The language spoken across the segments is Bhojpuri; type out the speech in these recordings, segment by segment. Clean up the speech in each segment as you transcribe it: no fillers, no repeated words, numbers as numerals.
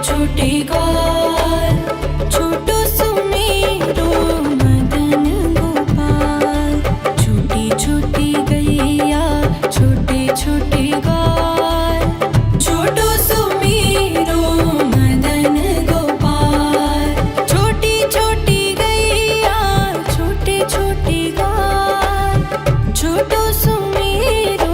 छोटे ग्वाल, छोटो सुमेरो मदन गोपाल। छोटी छोटी गैया छोटे छोटे ग्वाल, छोटो सुमेरो मदन गोपाल। छोटी छोटी गैया छोटे छोटे ग्वाल, छोटो सुमेरो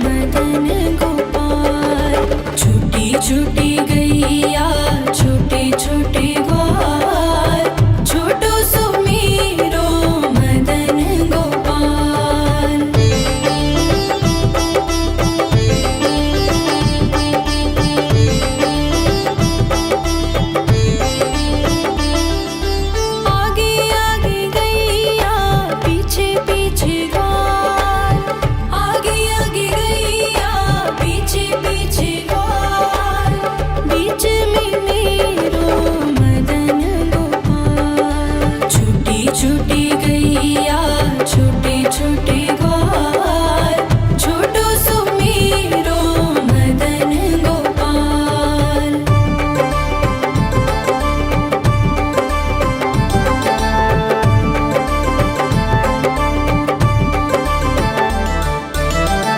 मदन गोपाल। छोटी छोटी गैया छोटे छोटे ग्वाल, छोटो सुमेरो मदन गोपाल। आगे आगे गैया पीछे पीछे ग्वाल, आगे आगे गैया पीछे पीछे ग्वाल। बीच में मेरो मदन गोपाल। छोटी छोटी गैया छोटे छोटे ग्वाल, छोटो सुमेरो मदन गोपाल।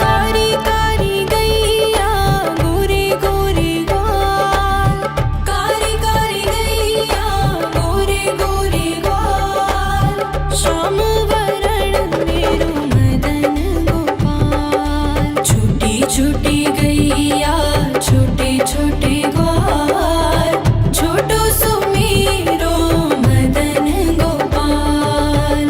कारी कारी गैया गोरे गोरे ग्वाल, कारी कारी गैया गोरे गोरे ग्वाल। श्याम वरण मेरो मदन गोपाल। छोटी छोटी गैया छोटे छोटे ग्वाल, छोटो सुमेरो मदन गोपाल।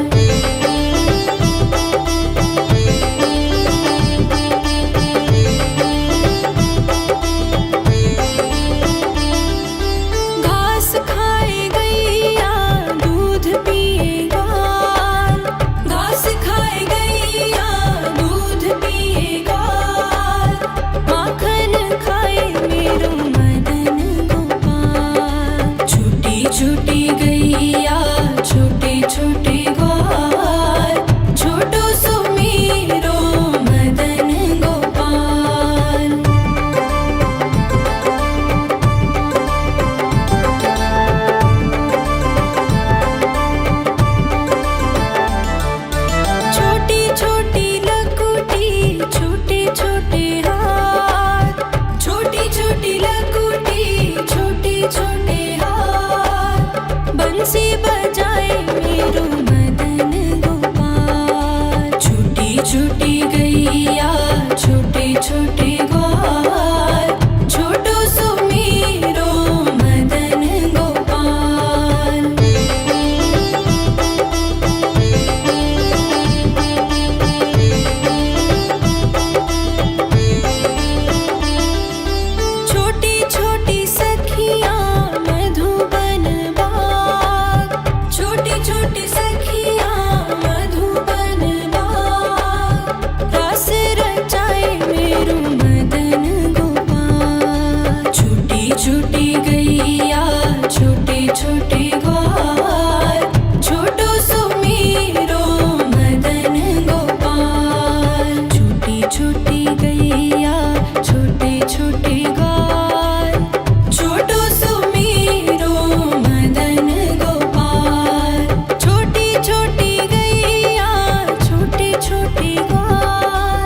घास खाए गैया दूध पिए ग्वाल, घास खाए गैया दूध पिए ग्वाल। माखन खाए मेरो मदन गोपाल। छोटी छोटी गैया छोटे छोटे ग्वाल, छोटो सुमेरो मदन गोपाल। छोटी छोटी लकुटी छोटे छोटे हाथ, छोटी छोटी लकुटी छोटे छोटे हाथ। बंसी बजाए मेरो मदन गोपाल। छोटी छोटी गैया छोटे छोटे ग्वाल, छोटो सुमेरो मदन गोपाल। छोटी छोटी सखियाँ मधुबन बाग, छोटी छोटी सखियाँ मधुबन बाग। रास रचाए मेरो मदन गोपाल। छोटी छोटी गैया छोटे छोटे ग्वाल, छोटो सुमेरो मदन गोपाल। छोटी छोटी गैया छोटे छोटे ग्वाल, छोटो सुमेरो मदन गोपाल। छोटी छोटी गैया छोटे छोटे ग्वाल,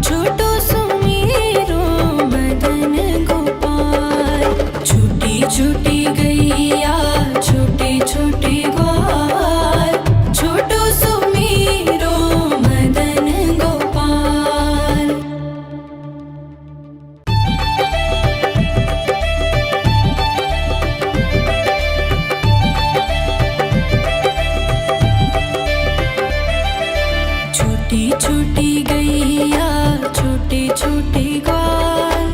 छोटो सुमेरो मदन गोपाल। छोटी छोटी गैया छोटे छोटे ग्वाल, छोटो सुमेरो मदन गोपाल। छोटी छोटी गैया छोटे छोटे ग्वाल,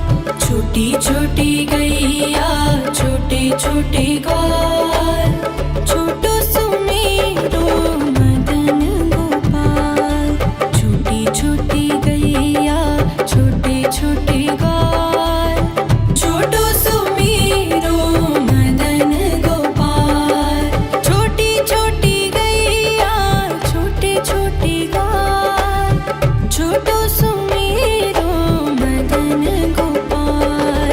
छोटी छोटी गैया छोटे छोटे ग्वाल, छोटो सुमेरो मदन गोपाल। छोटी छोटी गैया छोटे छोटे ग्वाल, छोटो सुमेरो मदन गोपाल। छोटी छोटी गैया छोटे छोटे ग्वाल, छोटो सुमेरो मदन गोपाल।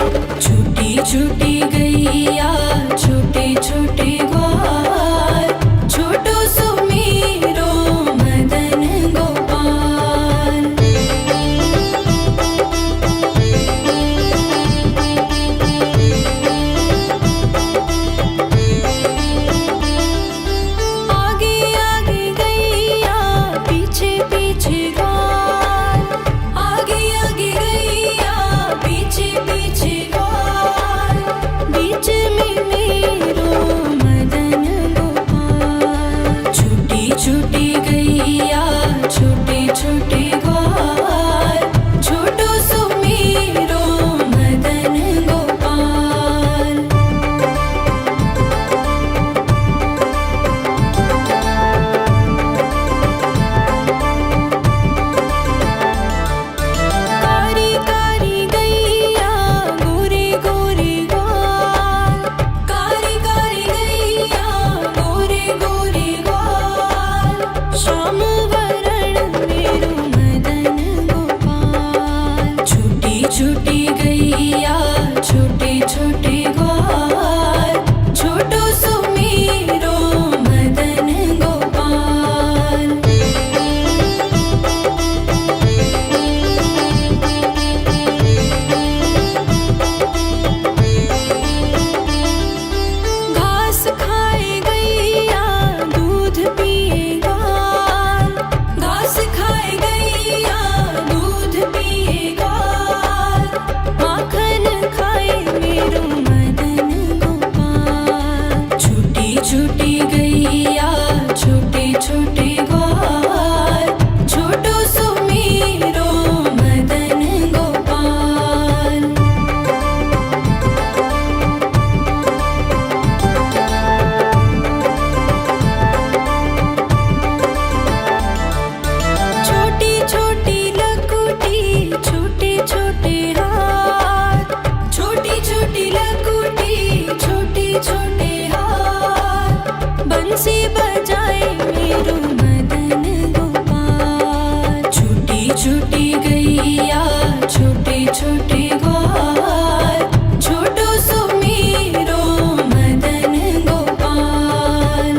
छोटे ग्वाल, छोटो सुमीरो मदन गोपाल।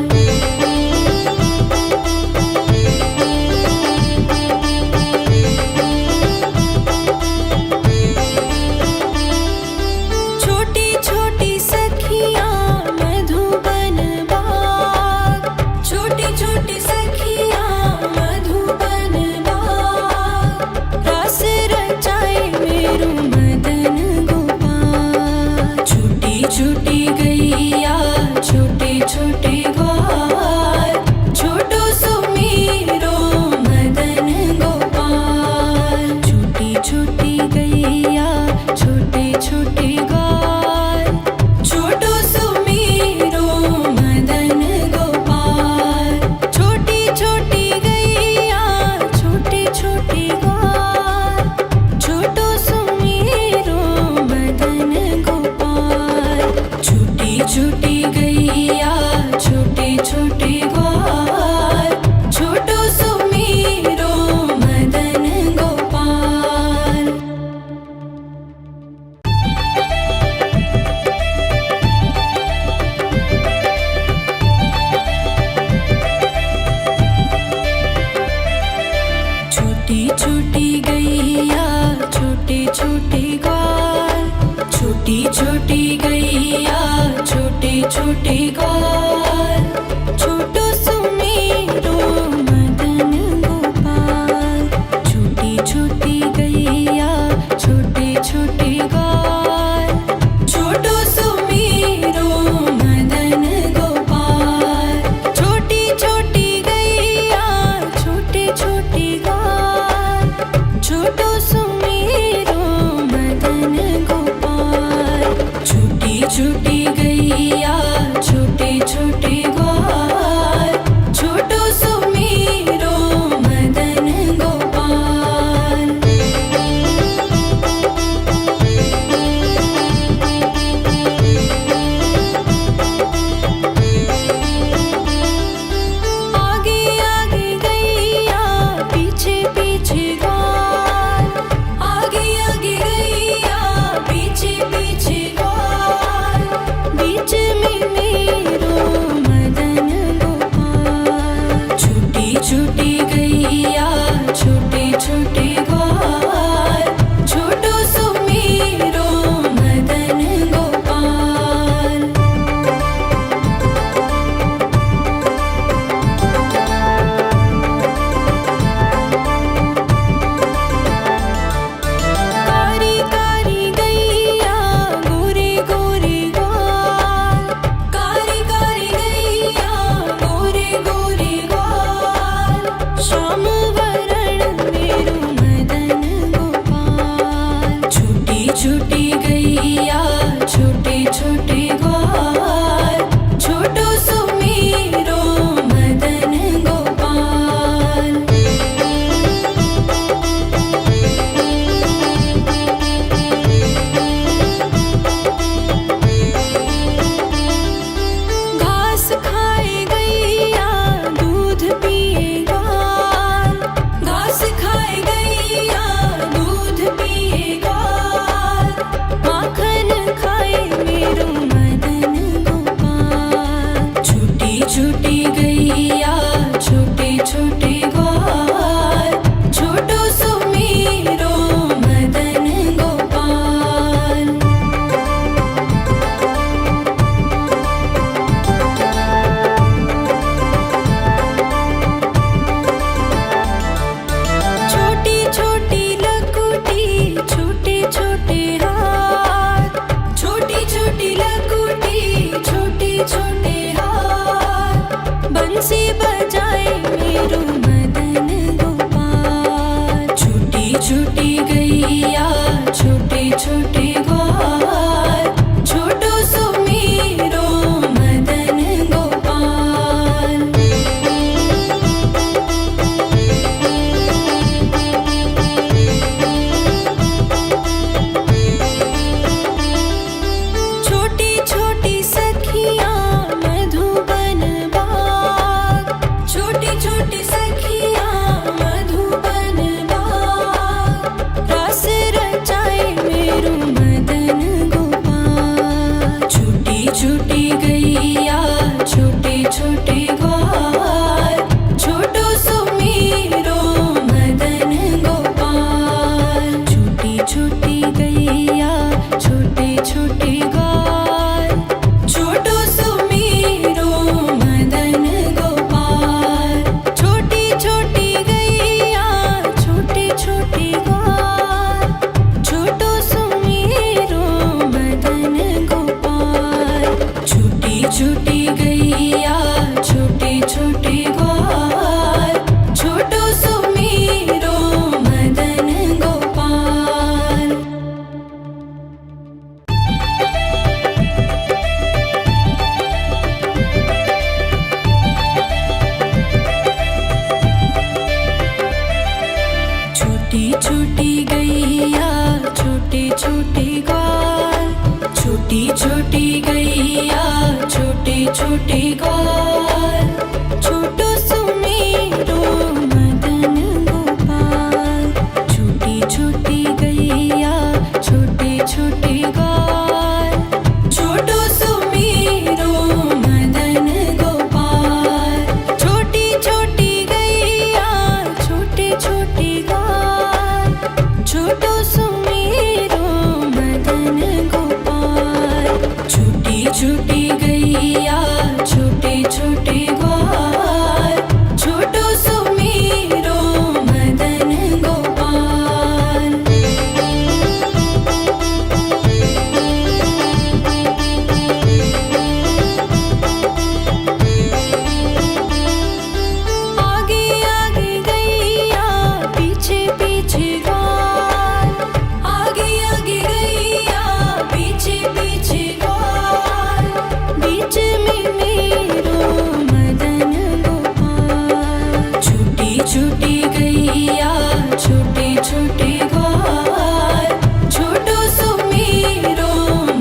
छोटी छोटी सखियाँ मधुबन बाग, छोटी छोटी सखियाँ मधुबन बाग, रास रचाए मेरो मदन गोपाल। छोटी छोटी गैया छोटे छोटे ग्वाल, छोटो सुमीरो मदन गोपाल। छोटी छोटी गैया छोटे छोटे ग्वाल, छोटो सुमीरो मदन गोपाल। छोटी छोटी गैया छोटे छोटे ग्वाल, छोटो सुमीरो मदन गोपाल। छोटी छोटी गैया छोटे छोटे ग्वाल, छोटो सुमीरो मदन गोपाल। छोटी छोटी गैया छोटे छोटे ग्वाल, छोटी छोटी गैया छोटे छोटे ग्वाल, छोटो सुमीरो मदन गोपाल। छोटी छोटी गैया छोटे छोटे ग्वाल, छोटो सुमीरो मदन गोपाल। छोटी छोटी गैया छोटे छोटे ग्वाल, छोटो सुमीरो मदन गोपाल। छोटी छोटी गैया छोटे छोटे ग्वाल, छोटो सुमीरो मदन गोपाल। आगे आगे गैया पीछे पीछे ग्वाल, आगे आगे गैया पीछे पीछे ग्वाल, बीच में मेरो मदन गोपाल। छोटी छोटी गैया छोटे छोटे ग्वाल, छोटो सुमीरो मदन गोपाल। कारी कारी गैया गोरे गोरे ग्वाल, कारी कारी गैया गोरे गोरे ग्वाल, श्याम वरण मेरो मदन गोपाल। छोटी छोटी गैया छोटे छोटे ग्वाल, छोटो सुमीरो मदन गोपाल। घास खाए गैया दूध पिए ग्वाल, घास खाए गैया दूध पिए ग्वाल, माखन छोटे ग्वाल, छोटो सुमेरो मदन गोपाल। छोटी छोटी गैया छोटे छोटे ग्वाल, छोटो सुमेरो मदन गोपाल। छोटी छोटी गैया छोटे छोटे ग्वाल, छोटो सुमेरो मदन गोपाल। छोटी छोटी गैया छोटे छोटे ग्वाल, छोटो सुमेरो मदन गोपाल। आगे आगे गैया पीछे पीछे ग्वाल, आगे आगे गैया पीछे पीछे ग्वाल। बीच में मेरो मदन गोपाल। छोटी छोटी गैया छोटे छोटे ग्वाल, छोटो सुमेरो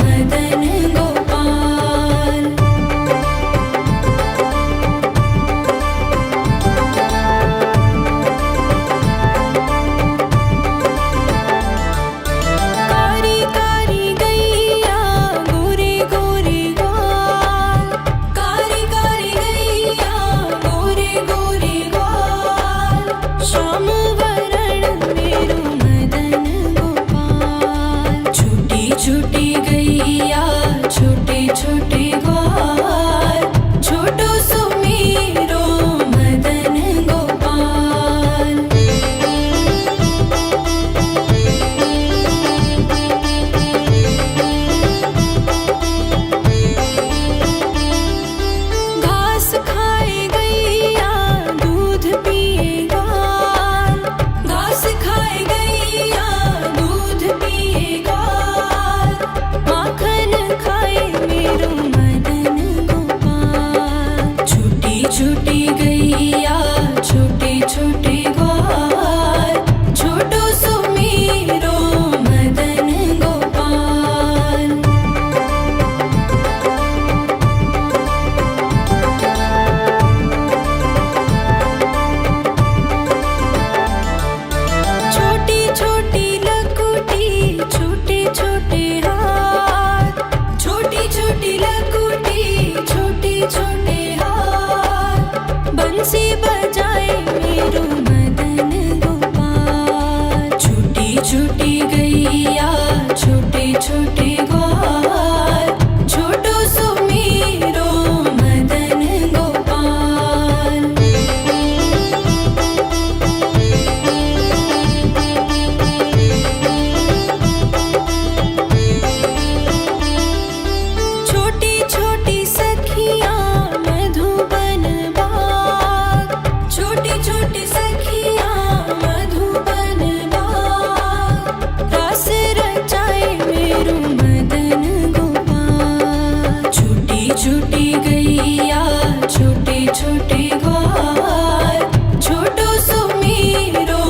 मदन गोपाल। कारी कारी गैया गोरे गोरे ग्वाल, कारी कारी गैया गोरे गोरे ग्वाल। श्याम वरण मेरो मदन गोपाल। छोटी छोटी गैया छोटे छोटे ग्वाल, छोटो सुमेरो मदन गोपाल। घास खाए गैया दूध पिए ग्वाल, घास खाए गैया दूध पिए ग्वाल। माखन खाए मेरो मदन गोपाल। छोटी छोटी गैया छोटे छोटे ग्वाल, छोटो सुमेरो मदन गोपाल। छोटी छोटी लकुटी छोटे छोटे हाथ, छोटी छोटी लकुटी छोटे छोटे हाथ। बंसी बजाए मेरो मदन गोपाल। छोटी छोटी गैया छोटे छोटे ग्वाल, छोटो सुमेरो मदन गोपाल। छोटी छोटी सखियाँ मधुबन बाग, छोटी छोटी सखियाँ मधुबन बाग। रास रचाए मेरो मदन गोपाल। छोटी छोटी गैया छोटे छोटे ग्वाल, छोटो सुमेरो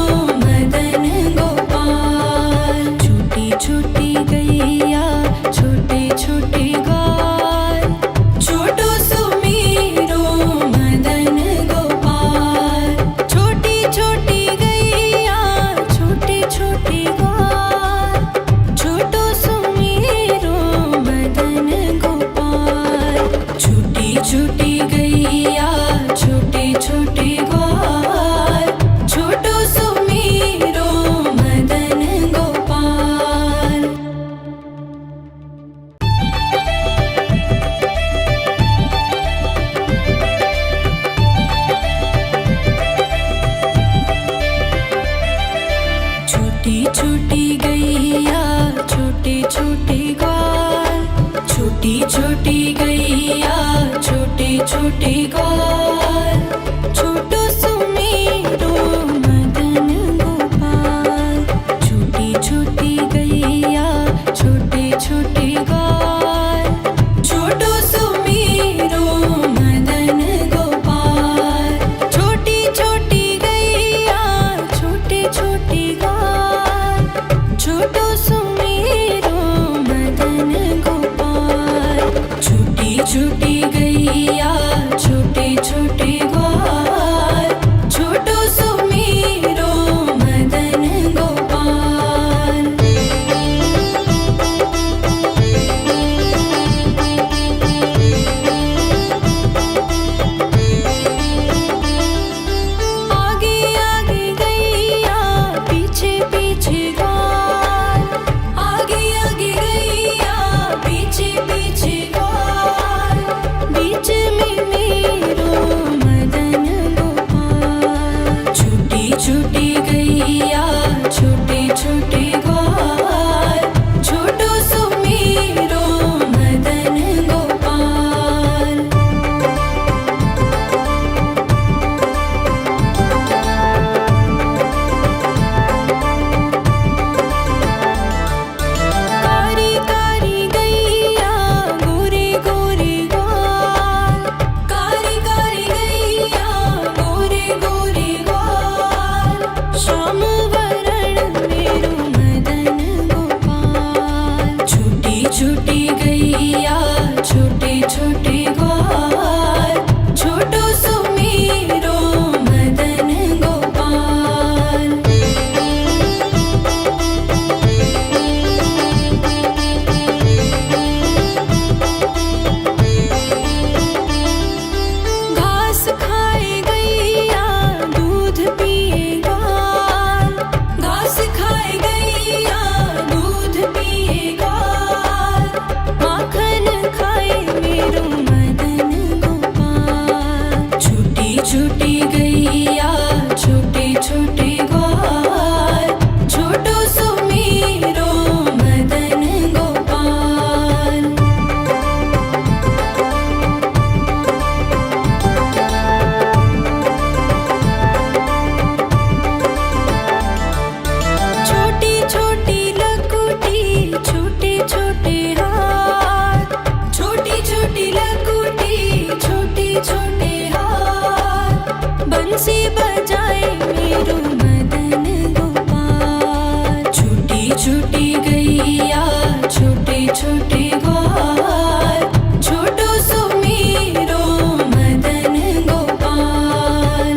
मदन गोपाल। छोटी छोटी गैया छोटे छोटे ग्वाल, छोटो सुमेरो मदन गोपाल। छोटी छोटी गैया छोटे छोटे ग्वाल, छोटो सुमेरो मदन गोपाल। छोटी छोटी गैया छोटे छोटे ग्वाल, छोटो सुमेरो मदन गोपाल। छोटी छोटी गैया छोटे छोटे ग्वाल, छोटी छोटी गैया छोटे छोटे ग्वाल। छोटो सुमेरो मदन गोपाल। छोटी छोटी गैया छोटे छोटे ग्वाल, छोटो सुमेरो मदन गोपाल। छोटी छोटी गैया छोटे छोटे ग्वाल, छोटो सुमेरो मदन गोपाल। छोटी छोटी गैया गैया छोटे छोटे ग्वाल छोटो सुमीरो मदन गोपाल।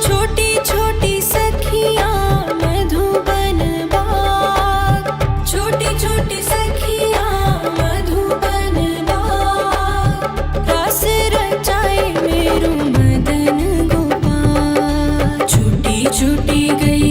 छोटी छोटी सखियाँ मधुबन बाग छोटी छोटी सखियाँ मधुबन बाग रास रचाए मेरो मदन गोपाल। छूटी छूटी गई